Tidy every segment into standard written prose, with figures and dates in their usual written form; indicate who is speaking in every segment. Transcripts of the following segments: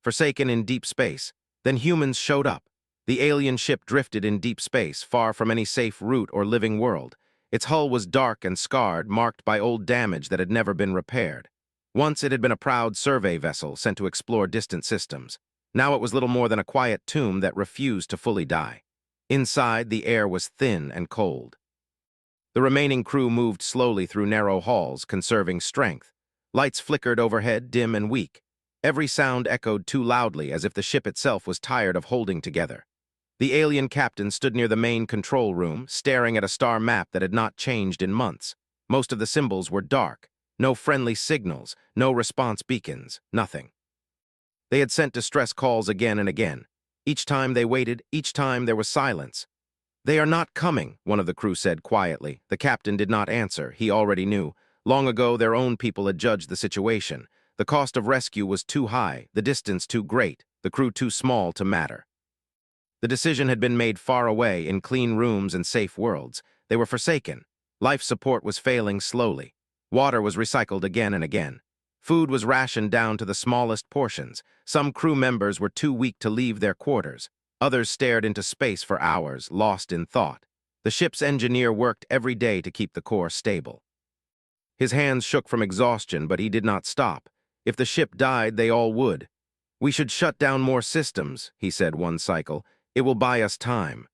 Speaker 1: forsaken in deep space. Then humans showed up. The alien ship drifted in deep space, far from any safe route or living world. Its hull was dark and scarred, marked by old damage that had never been repaired. Once it had been a proud survey vessel sent to explore distant systems. Now it was little more than a quiet tomb that refused to fully die. Inside, the air was thin and cold. The remaining crew moved slowly through narrow halls, conserving strength. Lights flickered overhead, dim and weak. Every sound echoed too loudly, as if the ship itself was tired of holding together. The alien captain stood near the main control room, staring at a star map that had not changed in months. Most of the symbols were dark. No friendly signals, no response beacons, nothing. They had sent distress calls again and again. Each time they waited, each time there was silence. "They are not coming," one of the crew said quietly. The captain did not answer. He already knew. Long ago, their own people had judged the situation. The cost of rescue was too high, the distance too great, the crew too small to matter. The decision had been made far away, in clean rooms and safe worlds. They were forsaken. Life support was failing slowly. Water was recycled again and again. Food was rationed down to the smallest portions. Some crew members were too weak to leave their quarters. Others stared into space for hours, lost in thought. The ship's engineer worked every day to keep the core stable. His hands shook from exhaustion, but he did not stop. If the ship died, they all would. "We should shut down more systems," he said one cycle. "It will buy us time."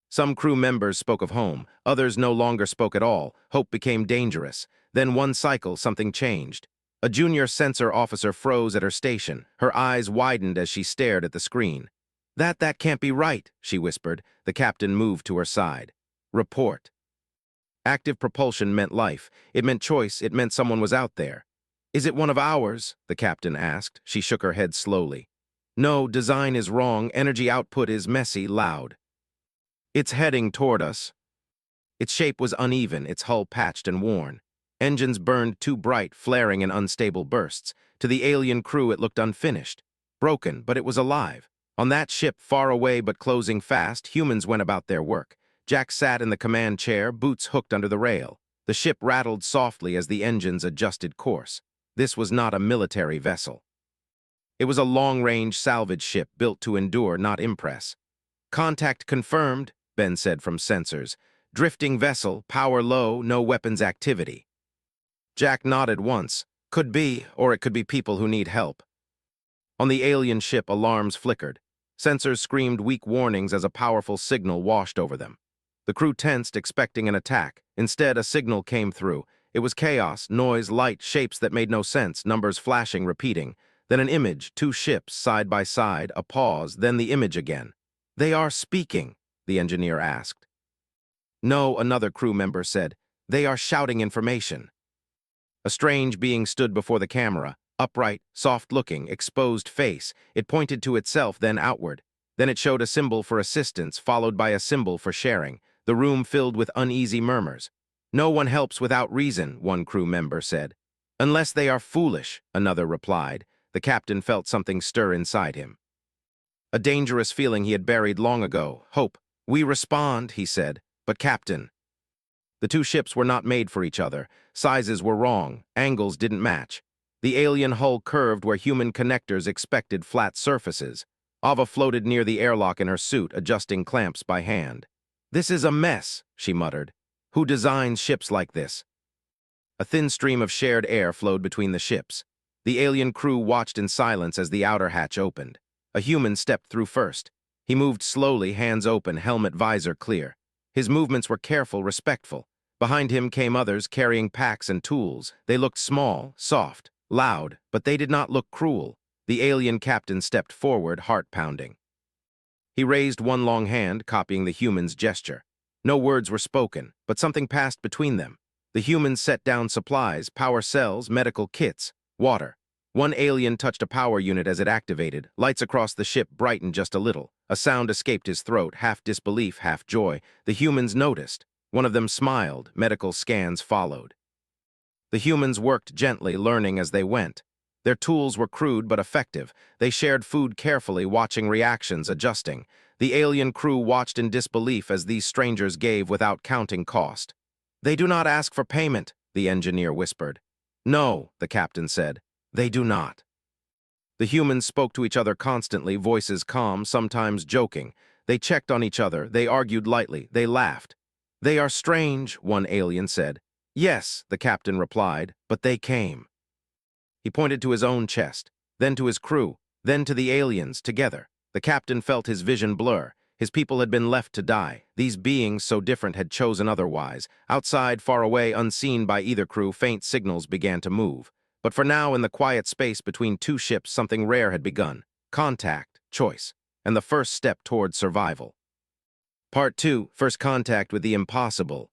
Speaker 1: Some crew members spoke of home. Others no longer spoke at all. Hope became dangerous. Then one cycle, something changed. A junior sensor officer froze at her station. Her eyes widened as she stared at the screen. That can't be right," she whispered. The captain moved to her side. "Report." Active propulsion meant life. It meant choice. It meant someone was out there. "Is it one of ours?" the captain asked. She shook her head slowly. "No, design is wrong. Energy output is messy, loud. It's heading toward us." Its shape was uneven, its hull patched and worn. Engines burned too bright, flaring in unstable bursts. To the alien crew, it looked unfinished. Broken, but it was alive. On that ship, far away but closing fast, humans went about their work. Jack sat in the command chair, boots hooked under the rail. The ship rattled softly as the engines adjusted course. This was not a military vessel. It was a long-range salvage ship built to endure, not impress. "Contact confirmed," Ben said from sensors. "Drifting vessel, power low, no weapons activity." Jack nodded once. "Could be, or it could be people who need help." On the alien ship, alarms flickered. Sensors screamed weak warnings as a powerful signal washed over them. The crew tensed, expecting an attack. Instead, a signal came through. It was chaos, noise, light, shapes that made no sense, numbers flashing, repeating. Then an image, two ships, side by side, a pause, then the image again. "They are speaking," the engineer asked. "No," another crew member said. "They are shouting information." A strange being stood before the camera, upright, soft-looking, exposed face. It pointed to itself, then outward. Then it showed a symbol for assistance, followed by a symbol for sharing. The room filled with uneasy murmurs. "No one helps without reason," one crew member said. "Unless they are foolish," another replied. The captain felt something stir inside him. A dangerous feeling he had buried long ago. Hope. "We respond," he said. "But Captain." The two ships were not made for each other. Sizes were wrong. Angles didn't match. The alien hull curved where human connectors expected flat surfaces. Ava floated near the airlock in her suit, adjusting clamps by hand. "This is a mess," she muttered. "Who designs ships like this?" A thin stream of shared air flowed between the ships. The alien crew watched in silence as the outer hatch opened. A human stepped through first. He moved slowly, hands open, helmet visor clear. His movements were careful, respectful. Behind him came others carrying packs and tools. They looked small, soft, loud, but they did not look cruel. The alien captain stepped forward, heart pounding. He raised one long hand, copying the human's gesture. No words were spoken, but something passed between them. The humans set down supplies, power cells, medical kits, water. One alien touched a power unit as it activated. Lights across the ship brightened just a little. A sound escaped his throat, half disbelief, half joy. The humans noticed. One of them smiled. Medical scans followed. The humans worked gently, learning as they went. Their tools were crude but effective. They shared food carefully, watching reactions, adjusting. The alien crew watched in disbelief as these strangers gave without counting cost. "They do not ask for payment," the engineer whispered. "No," the captain said. "They do not." The humans spoke to each other constantly, voices calm, sometimes joking. They checked on each other, they argued lightly, they laughed. "They are strange," one alien said. "Yes," the captain replied, "but they came." He pointed to his own chest, then to his crew, then to the aliens, together. The captain felt his vision blur. His people had been left to die. These beings, so different, had chosen otherwise. Outside, far away, unseen by either crew, faint signals began to move. But for now, in the quiet space between two ships, something rare had begun. Contact, choice, and the first step toward survival. Part 2, First Contact with the Impossible.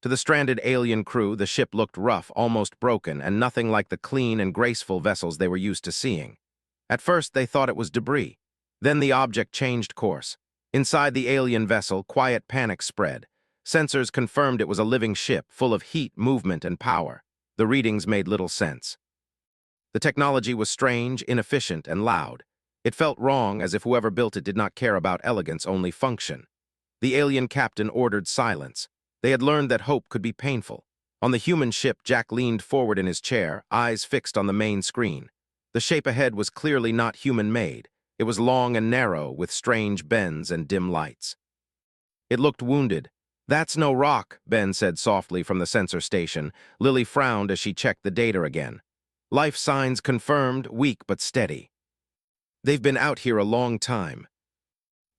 Speaker 1: To the stranded alien crew, the ship looked rough, almost broken, and nothing like the clean and graceful vessels they were used to seeing. At first, they thought it was debris. Then the object changed course. Inside the alien vessel, quiet panic spread. Sensors confirmed it was a living ship, full of heat, movement, and power. The readings made little sense. The technology was strange, inefficient, and loud. It felt wrong, as if whoever built it did not care about elegance, only function. The alien captain ordered silence. They had learned that hope could be painful. On the human ship, Jack leaned forward in his chair, eyes fixed on the main screen. The shape ahead was clearly not human-made. It was long and narrow, with strange bends and dim lights. It looked wounded. "That's no rock," Ben said softly from the sensor station. Lily frowned as she checked the data again. "Life signs confirmed, weak but steady. They've been out here a long time."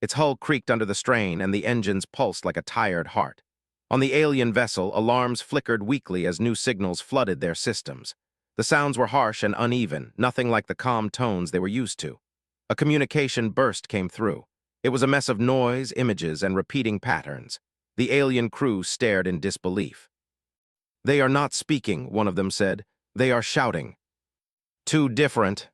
Speaker 1: Its hull creaked under the strain, and the engines pulsed like a tired heart. On the alien vessel, alarms flickered weakly as new signals flooded their systems. The sounds were harsh and uneven, nothing like the calm tones they were used to. A communication burst came through. It was a mess of noise, images, and repeating patterns. The alien crew stared in disbelief. "They are not speaking," one of them said. "They are shouting." "Too different."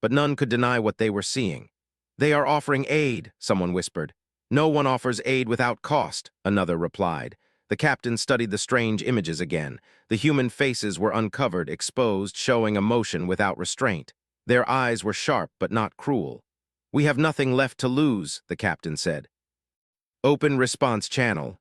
Speaker 1: But none could deny what they were seeing. "They are offering aid," someone whispered. "No one offers aid without cost," another replied. The captain studied the strange images again. The human faces were uncovered, exposed, showing emotion without restraint. Their eyes were sharp but not cruel. "We have nothing left to lose," the captain said. "Open response channel."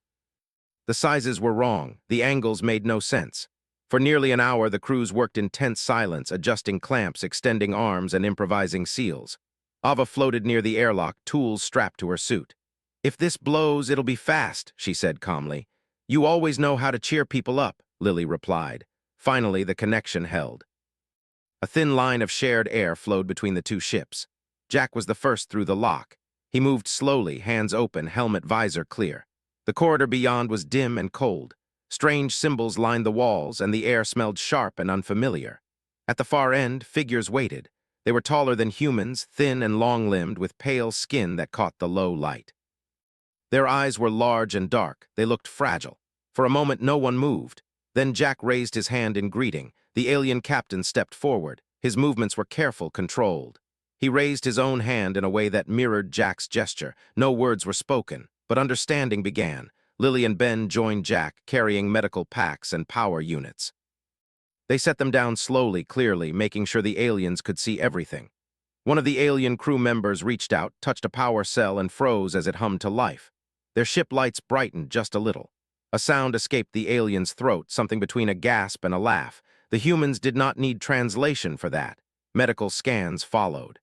Speaker 1: The sizes were wrong. The angles made no sense. For nearly an hour, the crews worked in tense silence, adjusting clamps, extending arms, and improvising seals. Ava floated near the airlock, tools strapped to her suit. "If this blows, it'll be fast," she said calmly. "You always know how to cheer people up," Lily replied. Finally, the connection held. A thin line of shared air flowed between the two ships. Jack was the first through the lock. He moved slowly, hands open, helmet visor clear. The corridor beyond was dim and cold. Strange symbols lined the walls, and the air smelled sharp and unfamiliar. At the far end, figures waited. They were taller than humans, thin and long-limbed, with pale skin that caught the low light. Their eyes were large and dark. They looked fragile. For a moment, no one moved. Then Jack raised his hand in greeting. The alien captain stepped forward. His movements were careful, controlled. He raised his own hand in a way that mirrored Jack's gesture. No words were spoken, but understanding began. Lily and Ben joined Jack, carrying medical packs and power units. They set them down slowly, clearly, making sure the aliens could see everything. One of the alien crew members reached out, touched a power cell, and froze as it hummed to life. Their ship lights brightened just a little. A sound escaped the alien's throat, something between a gasp and a laugh. The humans did not need translation for that. Medical scans followed.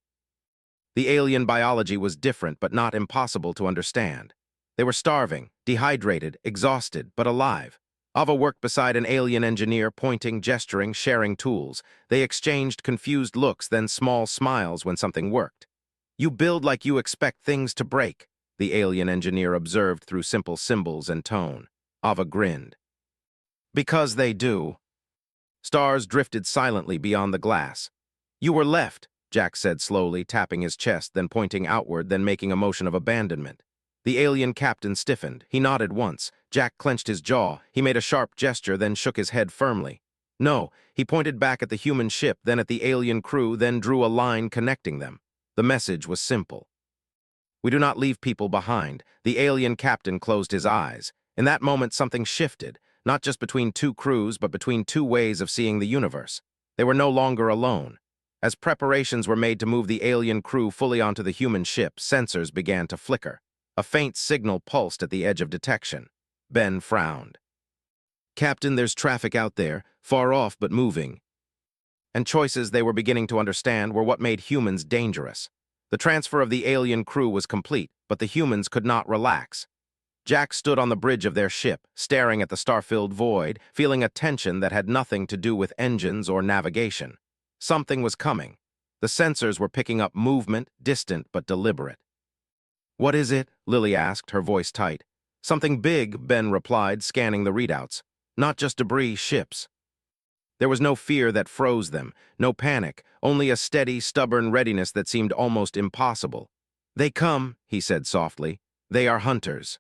Speaker 1: The alien biology was different, but not impossible to understand. They were starving, dehydrated, exhausted, but alive. Ava worked beside an alien engineer, pointing, gesturing, sharing tools. They exchanged confused looks, then small smiles when something worked. "You build like you expect things to break," the alien engineer observed through simple symbols and tone. Ava grinned. "Because they do." Stars drifted silently beyond the glass. "You were left," Jack said slowly, tapping his chest, then pointing outward, then making a motion of abandonment. The alien captain stiffened. He nodded once. Jack clenched his jaw. He made a sharp gesture, then shook his head firmly. "No." He pointed back at the human ship, then at the alien crew, then drew a line connecting them. The message was simple. "We do not leave people behind." The alien captain closed his eyes. In that moment, something shifted, not just between two crews, but between two ways of seeing the universe. They were no longer alone. As preparations were made to move the alien crew fully onto the human ship, sensors began to flicker. A faint signal pulsed at the edge of detection. Ben frowned. "Captain, there's traffic out there, far off but moving." and choices they were beginning to understand were what made humans dangerous. The transfer of the alien crew was complete, but the humans could not relax. Jack stood on the bridge of their ship, staring at the star-filled void, feeling a tension that had nothing to do with engines or navigation. Something was coming. The sensors were picking up movement, distant but deliberate. "What is it?" Lily asked, her voice tight. "Something big," Ben replied, scanning the readouts. "Not just debris, ships." There was no fear that froze them, no panic, only a steady, stubborn readiness that seemed almost impossible. "They come," he said softly. "They are hunters."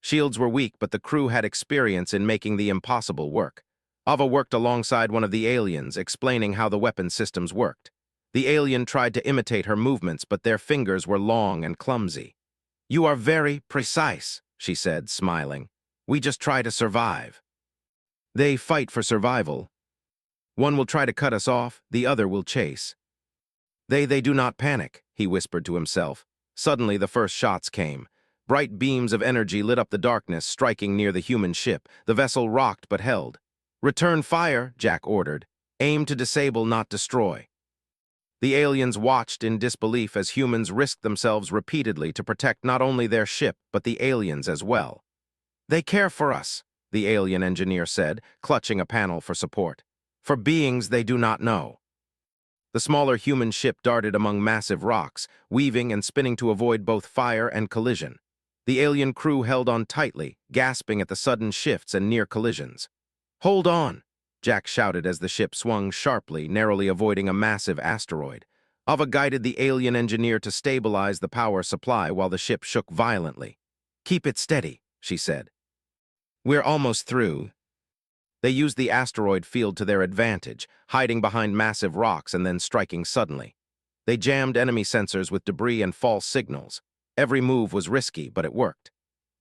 Speaker 1: Shields were weak, but the crew had experience in making the impossible work. Ava worked alongside one of the aliens, explaining how the weapon systems worked. The alien tried to imitate her movements, but their fingers were long and clumsy. "You are very precise," she said, smiling. "We just try to survive." "They fight for survival. One will try to cut us off, the other will chase." They do not panic," he whispered to himself. Suddenly the first shots came. Bright beams of energy lit up the darkness, striking near the human ship. The vessel rocked but held. "Return fire," Jack ordered. "Aim to disable, not destroy." The aliens watched in disbelief as humans risked themselves repeatedly to protect not only their ship, but the aliens as well. "They care for us," the alien engineer said, clutching a panel for support. "For beings they do not know." The smaller human ship darted among massive rocks, weaving and spinning to avoid both fire and collision. The alien crew held on tightly, gasping at the sudden shifts and near collisions. "Hold on!" Jack shouted as the ship swung sharply, narrowly avoiding a massive asteroid. Ava guided the alien engineer to stabilize the power supply while the ship shook violently. "Keep it steady," she said. "We're almost through." They used the asteroid field to their advantage, hiding behind massive rocks and then striking suddenly. They jammed enemy sensors with debris and false signals. Every move was risky, but it worked.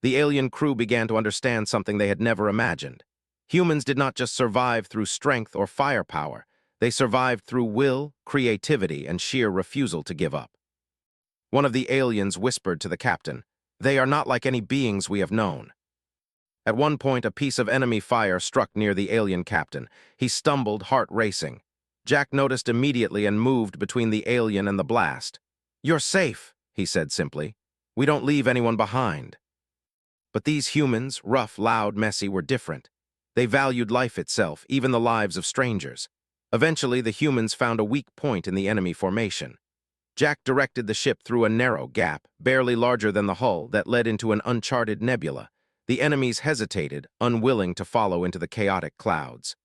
Speaker 1: The alien crew began to understand something they had never imagined. Humans did not just survive through strength or firepower. They survived through will, creativity, and sheer refusal to give up. One of the aliens whispered to the captain, "They are not like any beings we have known." At one point, a piece of enemy fire struck near the alien captain. He stumbled, heart racing. Jack noticed immediately and moved between the alien and the blast. "You're safe," he said simply. "We don't leave anyone behind." But these humans, rough, loud, messy, were different. They valued life itself, even the lives of strangers. Eventually, the humans found a weak point in the enemy formation. Jack directed the ship through a narrow gap, barely larger than the hull, that led into an uncharted nebula. The enemies hesitated, unwilling to follow into the chaotic clouds.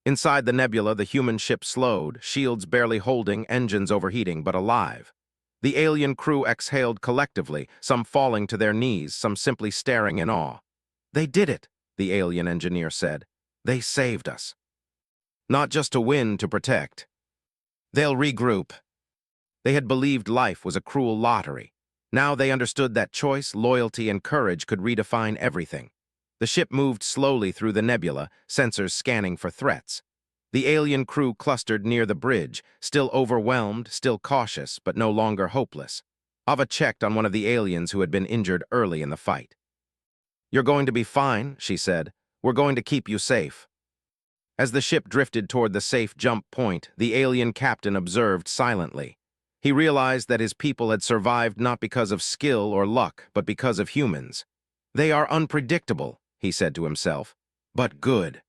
Speaker 1: Inside the nebula, the human ship slowed, shields barely holding, engines overheating, but alive. The alien crew exhaled collectively, some falling to their knees, some simply staring in awe. "They did it," the alien engineer said. "They saved us." Not just to win, to protect. They'll regroup. They had believed life was a cruel lottery. Now they understood that choice, loyalty, and courage could redefine everything. The ship moved slowly through the nebula, sensors scanning for threats. The alien crew clustered near the bridge, still overwhelmed, still cautious, but no longer hopeless. Ava checked on one of the aliens who had been injured early in the fight. "You're going to be fine," she said. "We're going to keep you safe." As the ship drifted toward the safe jump point, the alien captain observed silently. He realized that his people had survived not because of skill or luck, but because of humans. "They are unpredictable," he said to himself, "but good."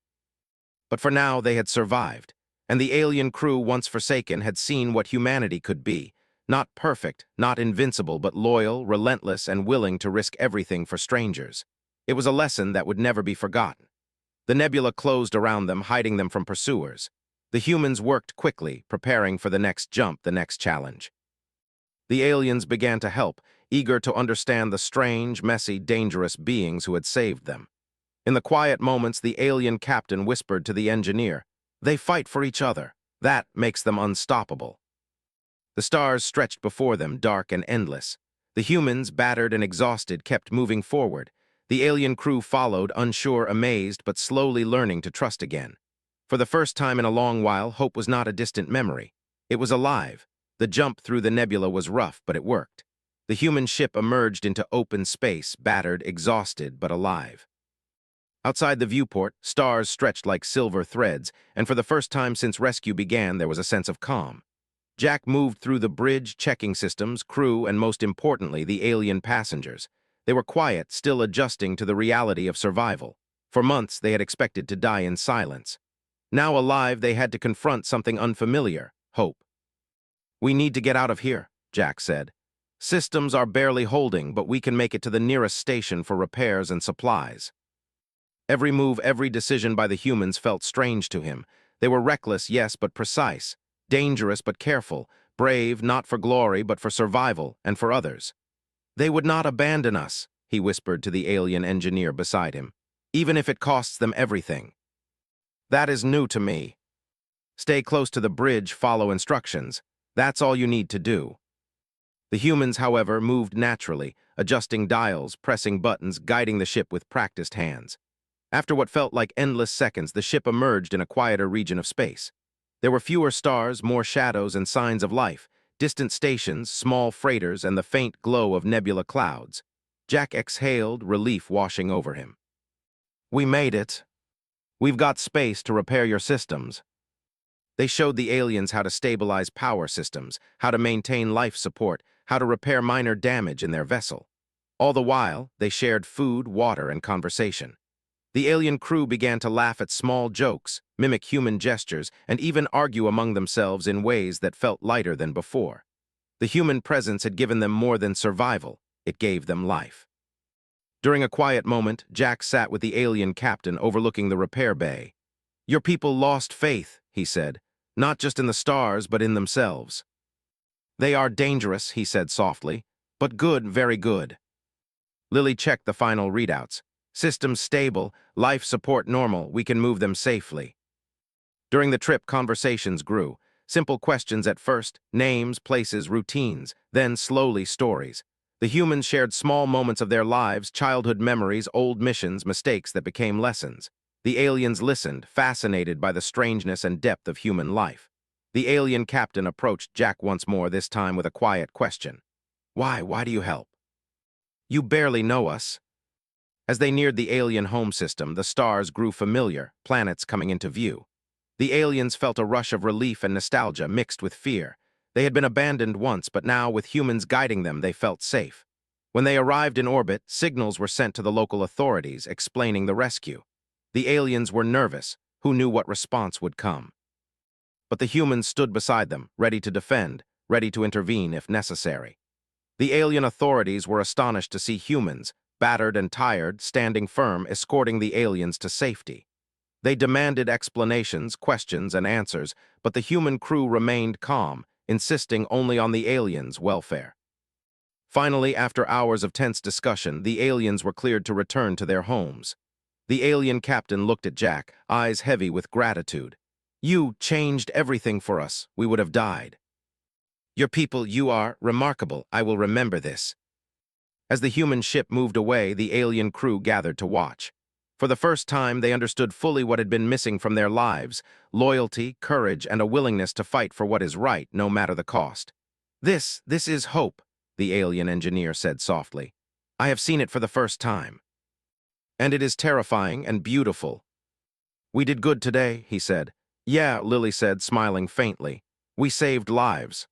Speaker 1: But for now, they had survived, and the alien crew, once forsaken, had seen what humanity could be. Not perfect, not invincible, but loyal, relentless, and willing to risk everything for strangers. It was a lesson that would never be forgotten. The nebula closed around them, hiding them from pursuers. The humans worked quickly, preparing for the next jump, the next challenge. The aliens began to help, eager to understand the strange, messy, dangerous beings who had saved them. In the quiet moments, the alien captain whispered to the engineer, "They fight for each other. That makes them unstoppable." The stars stretched before them, dark and endless. The humans, battered and exhausted, kept moving forward. The alien crew followed, unsure, amazed, but slowly learning to trust again. For the first time in a long while, hope was not a distant memory. It was alive. The jump through the nebula was rough, but it worked. The human ship emerged into open space, battered, exhausted, but alive. Outside the viewport, stars stretched like silver threads, and for the first time since rescue began, there was a sense of calm. Jack moved through the bridge, checking systems, crew, and most importantly, the alien passengers. They were quiet, still adjusting to the reality of survival. For months, they had expected to die in silence. Now alive, they had to confront something unfamiliar: hope. "We need to get out of here," Jack said. "Systems are barely holding, but we can make it to the nearest station for repairs and supplies." Every move, every decision by the humans felt strange to him. They were reckless, yes, but precise. Dangerous, but careful. Brave, not for glory, but for survival and for others. "They would not abandon us," he whispered to the alien engineer beside him, "even if it costs them everything." "That is new to me." "Stay close to the bridge, follow instructions. That's all you need to do." The humans, however, moved naturally, adjusting dials, pressing buttons, guiding the ship with practiced hands. After what felt like endless seconds, the ship emerged in a quieter region of space. There were fewer stars, more shadows and signs of life, distant stations, small freighters, and the faint glow of nebula clouds. Jack exhaled, relief washing over him. "We made it. We've got space to repair your systems." They showed the aliens how to stabilize power systems, how to maintain life support, how to repair minor damage in their vessel. All the while, they shared food, water, and conversation. The alien crew began to laugh at small jokes, mimic human gestures, and even argue among themselves in ways that felt lighter than before. The human presence had given them more than survival; it gave them life. During a quiet moment, Jack sat with the alien captain overlooking the repair bay. "Your people lost faith," he said, "not just in the stars, but in themselves." "They are dangerous," he said softly, "but good, very good." Lily checked the final readouts. "Systems stable, life support normal, we can move them safely." During the trip, conversations grew. Simple questions at first, names, places, routines, then slowly stories. The humans shared small moments of their lives, childhood memories, old missions, mistakes that became lessons. The aliens listened, fascinated by the strangeness and depth of human life. The alien captain approached Jack once more, this time with a quiet question. Why do you help?" "You barely know us." As they neared the alien home system, the stars grew familiar, planets coming into view. The aliens felt a rush of relief and nostalgia mixed with fear. They had been abandoned once, but now, with humans guiding them, they felt safe. When they arrived in orbit, signals were sent to the local authorities explaining the rescue. The aliens were nervous. Who knew what response would come? But the humans stood beside them, ready to defend, ready to intervene if necessary. The alien authorities were astonished to see humans, battered and tired, standing firm, escorting the aliens to safety. They demanded explanations, questions, and answers, but the human crew remained calm, insisting only on the aliens' welfare. Finally, after hours of tense discussion, the aliens were cleared to return to their homes. The alien captain looked at Jack, eyes heavy with gratitude. "You changed everything for us. We would have died. Your people, you are remarkable. I will remember this." As the human ship moved away, the alien crew gathered to watch. For the first time, they understood fully what had been missing from their lives: loyalty, courage, and a willingness to fight for what is right, no matter the cost. This is hope," the alien engineer said softly. "I have seen it for the first time. And it is terrifying and beautiful." "We did good today," he said. "Yeah," Lily said, smiling faintly. "We saved lives."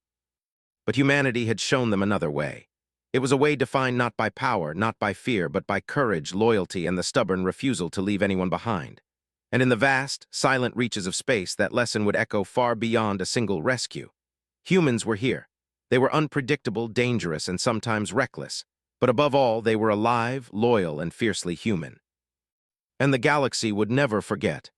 Speaker 1: But humanity had shown them another way. It was a way defined not by power, not by fear, but by courage, loyalty, and the stubborn refusal to leave anyone behind. And in the vast, silent reaches of space, that lesson would echo far beyond a single rescue. Humans were here. They were unpredictable, dangerous, and sometimes reckless. But above all, they were alive, loyal, and fiercely human. And the galaxy would never forget.